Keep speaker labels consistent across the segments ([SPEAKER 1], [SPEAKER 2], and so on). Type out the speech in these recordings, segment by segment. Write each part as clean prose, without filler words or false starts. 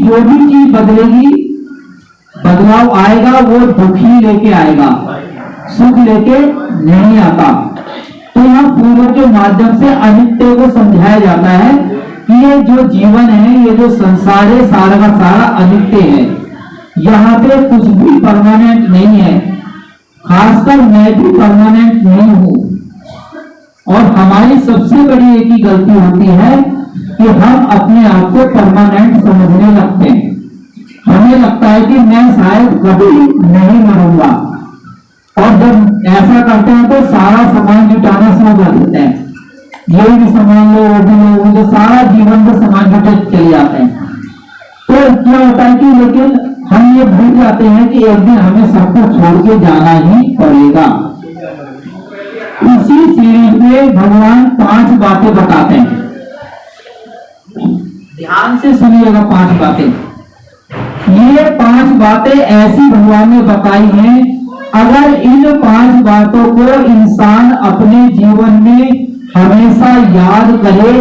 [SPEAKER 1] जो भी चीज बदलेगी, बदलाव आएगा वो दुख ही लेके आएगा, सुख लेके नहीं आता। तो यहाँ पूर्वों के माध्यम से अनित्य को समझाया जाता है कि ये जो जीवन है, ये जो संसार है, सारा का सारा अनित्य है। यहाँ पे कुछ भी परमानेंट नहीं है, खासकर मैं भी परमानेंट नहीं हूं। और हमारी सबसे बड़ी एक ही गलती होती है कि हम अपने आप को परमानेंट समझने लगते हैं। हमें लगता है कि मैं शायद कभी नहीं मरूंगा, और जब ऐसा करते हैं तो सारा सामान जुटाना शुरू कर देते हैं। ये भी सामान लो, वो भी लो, वो जो सारा जीवन में सामान जुटे चले जाते हैं। तो क्या होता है कि लेकिन हम ये भूल जाते हैं कि एक दिन हमें सबको छोड़ के जाना ही पड़ेगा। इसी सीरीज में भगवान 5 बातें बताते हैं, ध्यान से सुनिएगा 5 बातें। ये 5 बातें ऐसी भगवान ने बताई हैं, अगर इन 5 बातों को इंसान अपने जीवन में हमेशा याद करे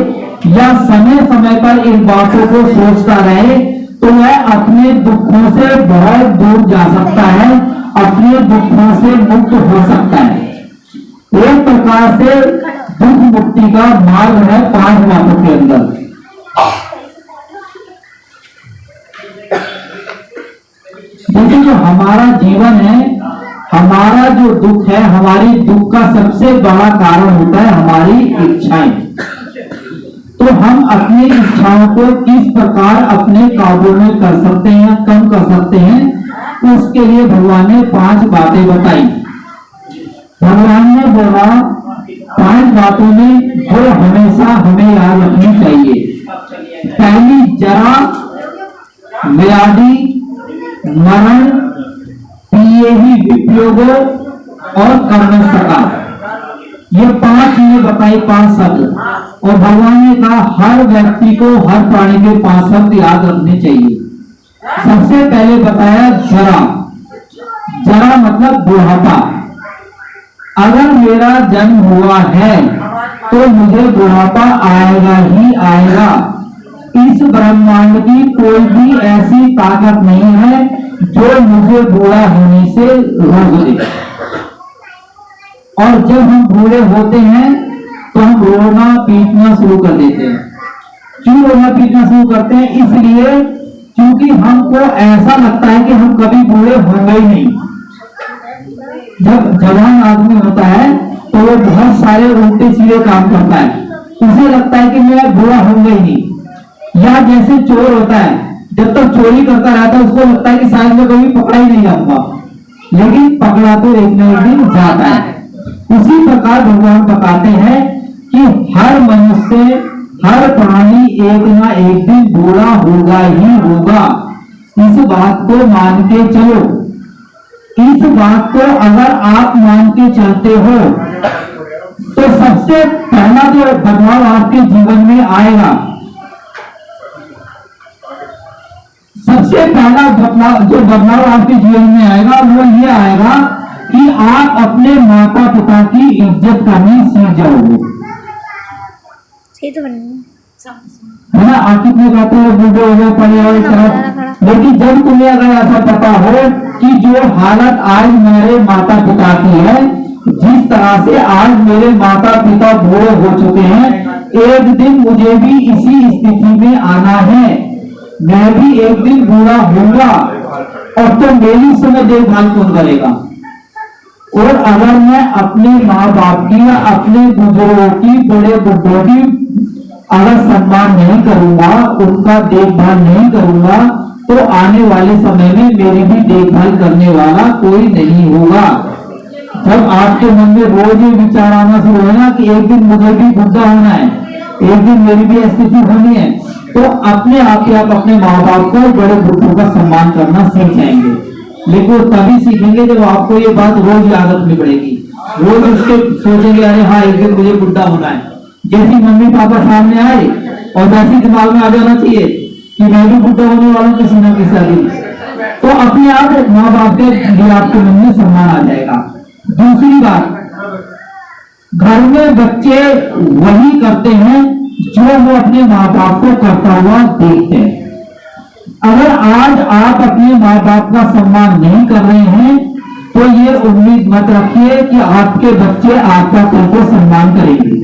[SPEAKER 1] या समय समय पर इन बातों को सोचता रहे, तो वह अपने दुखों से बहुत दूर जा सकता है, अपने दुखों से मुक्त हो सकता है। एक प्रकार से दुख मुक्ति का मार्ग है 5 बातों के अंदर। जैसे जो हमारा जीवन है, हमारा जो दुख है, हमारी दुख का सबसे बड़ा कारण होता है हमारी इच्छाएं। तो हम अपनी इच्छाओं को किस प्रकार अपने काबू में कर सकते हैं, कम कर सकते हैं, उसके लिए भगवान ने 5 बातें बताई। भगवान ने बोला 5 बातों में जो हमेशा हमें याद रखनी चाहिए। पहली, जरा, व्याधि, मरण, पिए ही विपयोगो और कर्म सका। ये 5 चीजें बताई, 5 शब्द। और भगवान ने कहा हर व्यक्ति को, हर प्राणी के 5 शब्द याद रखने चाहिए। सबसे पहले बताया जरा। जरा मतलब बुढ़ापा। अगर मेरा जन्म हुआ है तो मुझे बुढ़ापा आएगा ही आएगा। इस ब्रह्मांड की कोई भी ऐसी ताकत नहीं है जो मुझे बूढ़ा होने से रोक दे। और जब हम बूढ़े होते हैं तो हम रोना पीटना शुरू कर देते हैं। क्यों रोना पीटना शुरू करते हैं? इसलिए क्योंकि हमको ऐसा लगता है कि हम कभी बूढ़े होंगे ही नहीं। जब जवान आदमी होता है तो वो बहुत सारे उल्टे सीधे काम करता है, उसे लगता है कि मैं बुरा होऊंगा ही नहीं। या जैसे चोर होता है, जब तक चोरी करता रहता है उसको लगता है कि शायद मैं कभी पकड़ा ही नहीं जाऊंगा, लेकिन पकड़ा तो एक न एक दिन जाता है। उसी प्रकार भगवान बताते हैं कि हर मनुष्य, हर प्राणी एक ना एक दिन बूढ़ा होगा ही होगा। इस बात को मान के चलो। इस बात को अगर आप मान के चलते हो तो सबसे पहला जो बदलाव आपके जीवन में आएगा, सबसे पहला बदलाव आपके जीवन में आएगा वो ये आएगा कि आप अपने माता पिता की इज्जत करनी सीख जाओगे। है ना? आखिर में कहते हैं बूढ़े हो गए, पड़े हुए तरफ। लेकिन जब तुम्हें अगर ऐसा पता हो कि जो हालत आज मेरे माता पिता की है, जिस तरह से आज मेरे माता पिता बूढ़े हो चुके हैं, एक दिन मुझे भी इसी स्थिति में आना है, मैं भी एक दिन बूढ़ा होऊंगा, और तो मेरी समय देखभाल कौन करेगा? और अगर मैं अपने माँ बाप की या अपने बुजुर्गों की, बड़े बुढ़ों की अगर सम्मान नहीं करूंगा, उनका देखभाल नहीं करूंगा, तो आने वाले समय में मेरी भी देखभाल करने वाला कोई नहीं होगा। जब आपके मन में रोज ये विचार आना शुरू होना कि एक दिन मुझे भी बुढ़ा होना है, एक दिन मेरी भी स्थिति होनी है, तो अपने आप ही आप अपने माँ बाप को, बड़े बुजुर्गों का सम्मान करना सीख जाएंगे। लेकिन तभी सीखेंगे जब आपको ये बात रोज याद रखनी पड़ेगी। रोज उसके सोचेंगे अरे हाँ एक दिन मुझे बुढ़ा होना है। जैसी मम्मी पापा सामने आए और वैसी दिमाग में आ जाना चाहिए कि मैं भी बुढ़ा होने वाला हूँ किसी न किसी दिन, तो अपने आप माँ बाप के लिए आपके मन में सम्मान आ जाएगा। दूसरी बात, घर में बच्चे वही करते हैं जो वो अपने माँ बाप को करता हुआ देखते हैं। अगर आज आप अपने माँ बाप का सम्मान नहीं कर रहे हैं तो ये उम्मीद मत रखिए कि आपके बच्चे आपका कल को सम्मान करेंगे।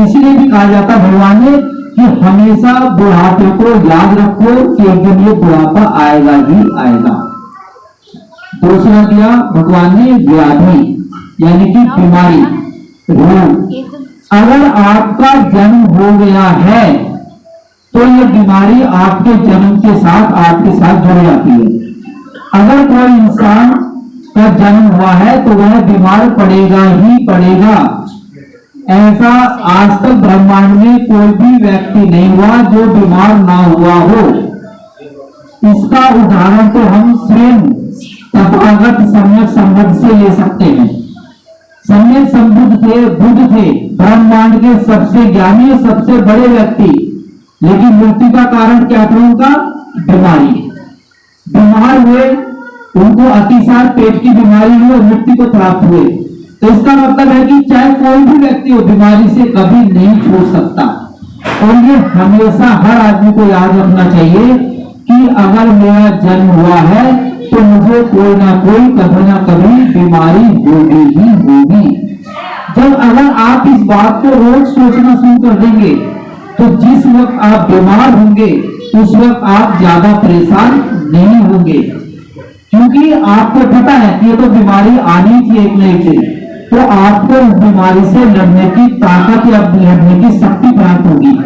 [SPEAKER 1] इसलिए भी कहा जाता भगवान ने कि हमेशा बुढ़ापे को याद रखो कि एक दिन ये बुढ़ापा आएगा ही आएगा। दूसरा दिया भगवान ने व्याधि यानी कि बीमारी, रोग। अगर आपका जन्म हो गया है तो ये बीमारी आपके जन्म के साथ आपके साथ जुड़ जाती है। अगर कोई इंसान का जन्म हुआ है तो वह बीमार पड़ेगा ही पड़ेगा। ऐसा आज तक ब्रह्मांड में कोई भी व्यक्ति नहीं हुआ जो बीमार ना हुआ हो। इसका उदाहरण तो हम स्वयं तथागत सम्यक संबुद्ध से ले सकते हैं। सम्यक संबुद्ध थे, बुद्ध थे, ब्रह्मांड के सबसे ज्ञानी और सबसे बड़े व्यक्ति, लेकिन मृत्यु का कारण क्या था? उनका बीमारी। बीमार हुए, उनको अतिसार पेट की बीमारी हुई और मृत्यु को प्राप्त हुए। तो इसका मतलब है कि चाहे कोई भी व्यक्ति हो, बीमारी से कभी नहीं छूट सकता। और ये हमेशा हर आदमी को याद रखना चाहिए कि अगर मेरा जन्म हुआ है तो मुझे कोई ना कोई कभी ना कभी बीमारी होगी ही होगी। जब अगर आप इस बात को रोज सोचना शुरू कर देंगे तो जिस वक्त आप बीमार होंगे उस वक्त आप ज्यादा परेशान नहीं होंगे, क्योंकि आपको पता है कि ये तो बीमारी आनी थी एक न एक दिन, तो आपको उस बीमारी से लड़ने की ताकत या लड़ने की शक्ति प्राप्त होगी।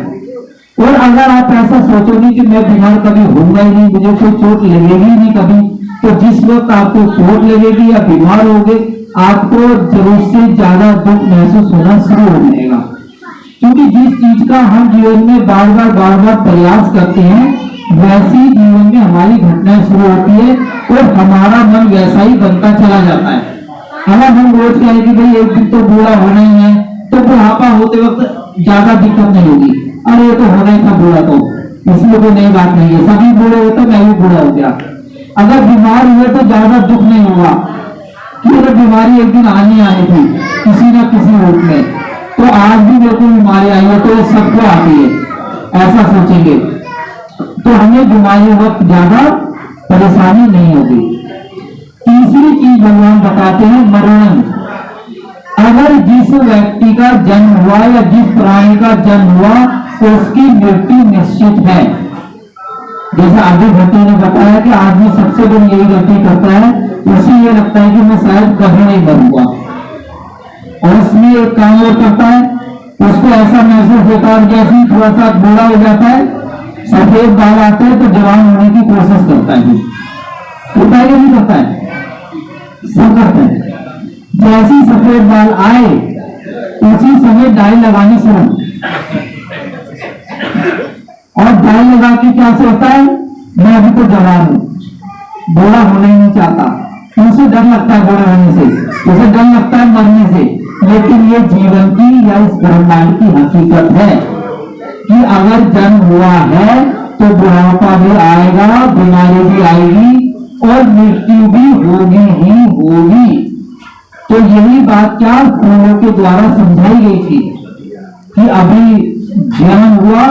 [SPEAKER 1] और अगर आप ऐसा सोचोगे कि मैं बीमार कभी होऊंगा ही नहीं, मुझे कोई चोट लगेगी ही नहीं कभी, तो जिस वक्त आपको चोट लगेगी या बीमार होगे आपको जरूरत से ज्यादा दुख महसूस होना शुरू हो जाएगा। क्योंकि जिस चीज का हम जीवन में बार बार प्रयास करते हैं वैसी जीवन में हमारी घटनाएं शुरू होती है और हमारा मन वैसा ही बनता चला जाता है। अगर हम रोज कहें कि भाई एक दिन तो बूढ़ा होना ही है, तो बुढ़ापा होते वक्त ज्यादा दिक्कत नहीं होगी। अरे ये तो होना ही था बूढ़ा, तो इसमें कोई नई बात नहीं है, सभी बूढ़े होते, मैं भी बूढ़ा हो गया। अगर बीमार हुए तो ज्यादा दुख नहीं होगा कि अगर बीमारी एक दिन आनी थी किसी न किसी रूप में, तो आज भी मेरे को बीमारी आई है तो सबको आती है, ऐसा सोचेंगे तो हमें बीमारी वक्त ज्यादा परेशानी नहीं होगी। तीसरी चीज भगवान बताते हैं मरण। अगर जिस व्यक्ति का जन्म हुआ या जिस प्राणी का जन्म हुआ उसकी मृत्यु निश्चित है। जैसे आगे भट्टी ने बताया कि आदमी सबसे बड़ी यही गलती करता है, उसे ये लगता है कि मैं शायद कभी नहीं मरूंगा, और इसमें एक काम और करता है, उसको ऐसा महसूस होता है जैसे ही थोड़ा सा बूढ़ा हो जाता है, सफेद बाल आते हैं तो जवान होने की कोशिश करता है। होता है नहीं करता है, सब करता है। जैसे ही सफेद बाल आए उसी समय डाई लगानी शुरू, और डाई लगा के क्या सोचता है मैं अभी तो जवान हूं, बूढ़ा होना ही नहीं चाहता। उसे डर लगता है बूढ़ा होने से, उसे डर लगता है मरने से। लेकिन ये जीवन की या इस ब्रह्मांड की हकीकत है कि अगर जन्म हुआ है तो बुढ़ापा भी आएगा, बीमारी भी आएगी और मृत्यु भी होगी ही होगी। तो यही बात क्या फूलों के द्वारा समझाई गई थी कि अभी जन्म हुआ,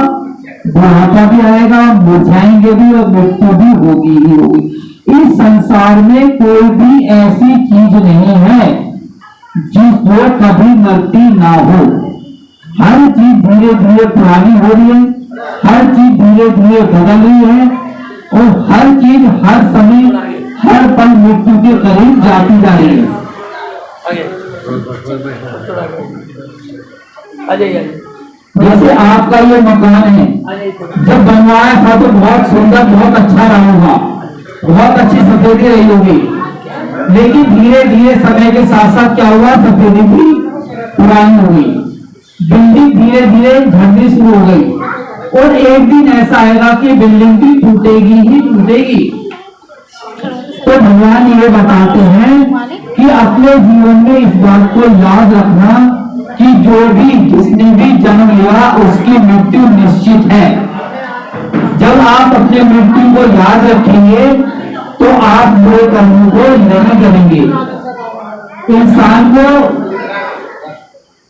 [SPEAKER 1] बुढ़ापा भी आएगा, मुरझाएंगे भी और मृत्यु भी होगी ही होगी। इस संसार में कोई भी ऐसी चीज नहीं है जो कभी मरती ना हो। हर चीज धीरे धीरे पुरानी हो रही है, हर चीज धीरे धीरे बदल रही है, और हर चीज हर समय हर पल मृत्यु के करीब जाती जा रही है। जैसे आपका ये मकान है, जब बनवाया था तो बहुत सुंदर, बहुत अच्छा रहा होगा, बहुत अच्छी सफेदी रही होगी, लेकिन धीरे धीरे समय के साथ साथ क्या हुआ, सफेदी भी पुरानी हो गई, बिल्डिंग धीरे धीरे झड़नी शुरू हो गई, और एक दिन ऐसा आएगा कि बिल्डिंग भी टूटेगी ही टूटेगी। तो भगवान ये बताते हैं कि अपने जीवन में इस बात को याद रखना कि जो भी जिसने भी जन्म लिया उसकी मृत्यु निश्चित है। जब आप अपने मृत्यु को याद रखेंगे तो आप बुरे कर्मों को नहीं करेंगे। इंसान को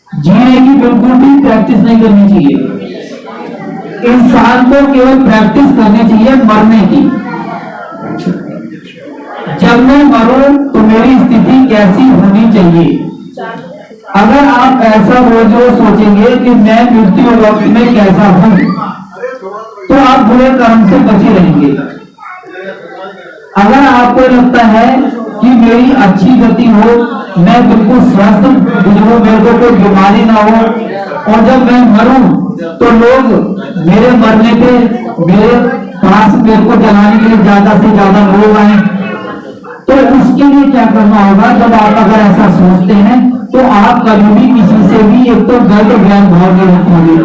[SPEAKER 1] जीने की बिल्कुल भी प्रैक्टिस नहीं करनी चाहिए। इंसान को केवल प्रैक्टिस करनी चाहिए मरने की। जब मैं मरूं तो मेरी स्थिति कैसी होनी चाहिए। अगर आप ऐसा रोज रोज सोचेंगे कि मैं मृत्यु वक्त में कैसा हूं, तो आप बुरे कर्म से बचे रहेंगे। अगर आपको लगता है कि मेरी अच्छी गति हो, मैं बिल्कुल स्वस्थ गुजरूं, मेरे को कोई बीमारी ना हो, और जब मैं मरूं तो लोग मेरे मरने पे मेरे पास मेरे को जलाने के लिए ज्यादा से ज्यादा लोग आए, तो उसके लिए क्या करना होगा। जब आप अगर ऐसा सोचते हैं तो आप कभी भी किसी से भी एक तो गलत ज्ञान भाव नहीं रखोगे,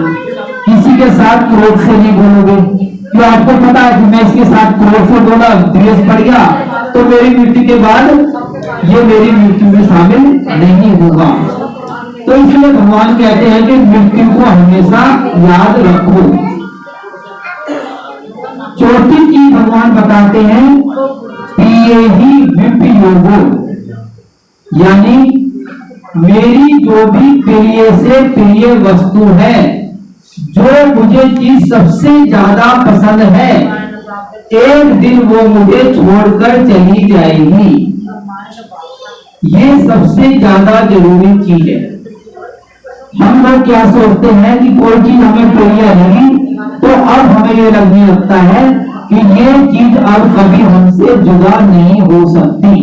[SPEAKER 1] किसी के साथ क्रोध से नहीं बोलोगे। तो आपको पता है कि मैं इसके साथ क्रोध से बोला, द्वेष पड़ गया, तो मेरी मृत्यु के बाद ये मेरी मृत्यु में शामिल नहीं होगा। तो इसलिए भगवान कहते हैं कि मृत्यु को हमेशा याद रखो। चौथी चीज भगवान बताते हैं, प्रिय ही विपयोगो, यानी मेरी जो भी प्रिय से प्रिय वस्तु है, जो मुझे चीज सबसे ज्यादा पसंद है, एक दिन वो मुझे छोड़कर चली जाएगी। ये सबसे ज्यादा जरूरी चीज है। हम लोग क्या सोचते हैं कि कोई चीज हमें प्रिय लगी तो अब हमें ये लगने लगता है कि ये चीज अब कभी हमसे जुदा नहीं हो सकती।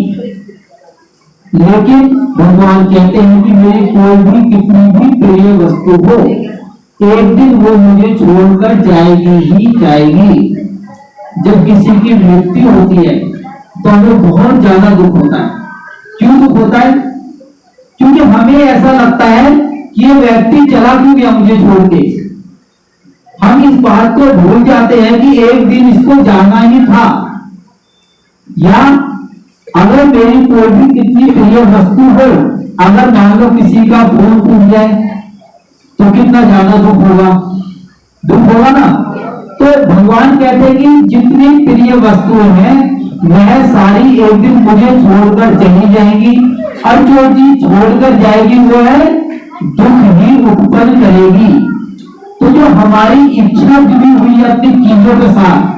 [SPEAKER 1] लेकिन भगवान कहते हैं कि मेरी कोई भी कितनी भी प्रिय वस्तु हो, एक दिन वो मुझे छोड़कर जाएगी ही जाएगी। जब किसी की मृत्यु होती है तो हमें बहुत ज्यादा दुख होता है। क्यों दुख होता है? क्योंकि हमें ऐसा लगता है कि ये व्यक्ति चला क्यों गया मुझे छोड़ के। हम इस बात को भूल जाते हैं कि एक दिन इसको जाना ही था। या अगर मेरी कोई भी कितनी प्रिय वस्तु हो, अगर मान लो किसी का फोन टूट जाए तो कितना ज्यादा दुख होगा, दुख होगा ना। तो भगवान कहते हैं कि जितनी प्रिय वस्तुएं हैं वह सारी एक दिन मुझे छोड़कर चली जाएंगी, और जो चीज छोड़कर जाएगी वो है दुख ही उत्पन्न करेगी। तो जो हमारी इच्छा जुड़ी हुई है अपनी चीजों के साथ,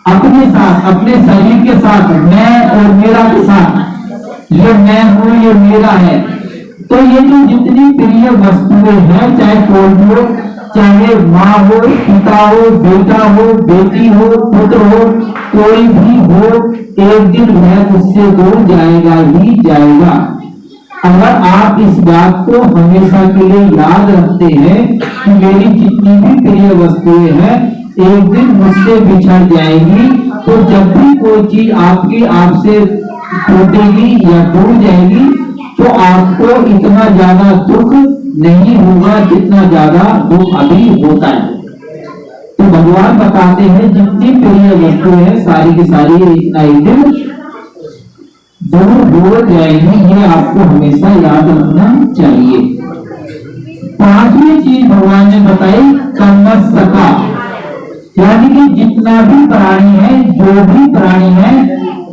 [SPEAKER 1] अपने साथ, अपने शरीर के साथ, मैं और मेरा के साथ, ये मैं हूं ये मेरा है, तो ये जो जितनी प्रिय वस्तुएं हैं, चाहे कोई हो, चाहे माँ हो, पिता हो, बेटा हो, बेटी हो, पुत्र हो, कोई भी हो, एक दिन वह उससे दूर जाएगा ही जाएगा। अगर आप इस बात को हमेशा के लिए याद रखते हैं कि मेरी जितनी भी प्रिय वस्तुएं हैं एक दिन मुझसे बिछड़ जाएगी, तो जब भी कोई चीज आपकी आपसे टूटेगी या टूट जाएगी तो आपको इतना ज्यादा दुख नहीं होगा जितना ज्यादा दुख अभी होता है। तो भगवान बताते हैं जितनी प्रिय वस्तुएं हैं सारी की सारी एक ना एक दिन दूर हो जाएगी। ये आपको हमेशा याद रखना चाहिए। पांचवी चीज भगवान ने बताई, कर्मसका, यानी कि जितना भी प्राणी है, जो भी प्राणी है,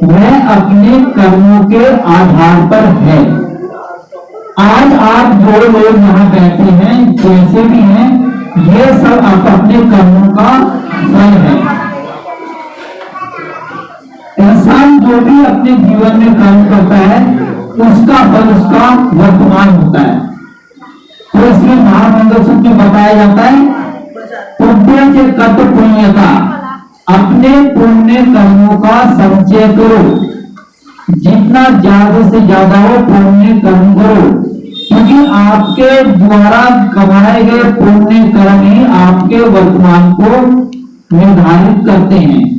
[SPEAKER 1] वह अपने कर्मों के आधार पर है। आज आप जो लोग यहाँ बैठे हैं, जैसे भी हैं, ये सब आप अपने कर्मों का फल है। इंसान जो भी अपने जीवन में कर्म करता है उसका फल उसका वर्तमान होता है। तो इसमें महामंगल सूत्र में बताया जाता है, पुण्य से कर्त पुण्य का, अपने पुण्य कर्मों का संचय करो, जितना ज्यादा से ज्यादा हो पुण्य कर्म करो, क्योंकि आपके द्वारा कमाए गए पुण्य कर्म ही आपके वर्तमान को निर्धारित करते हैं।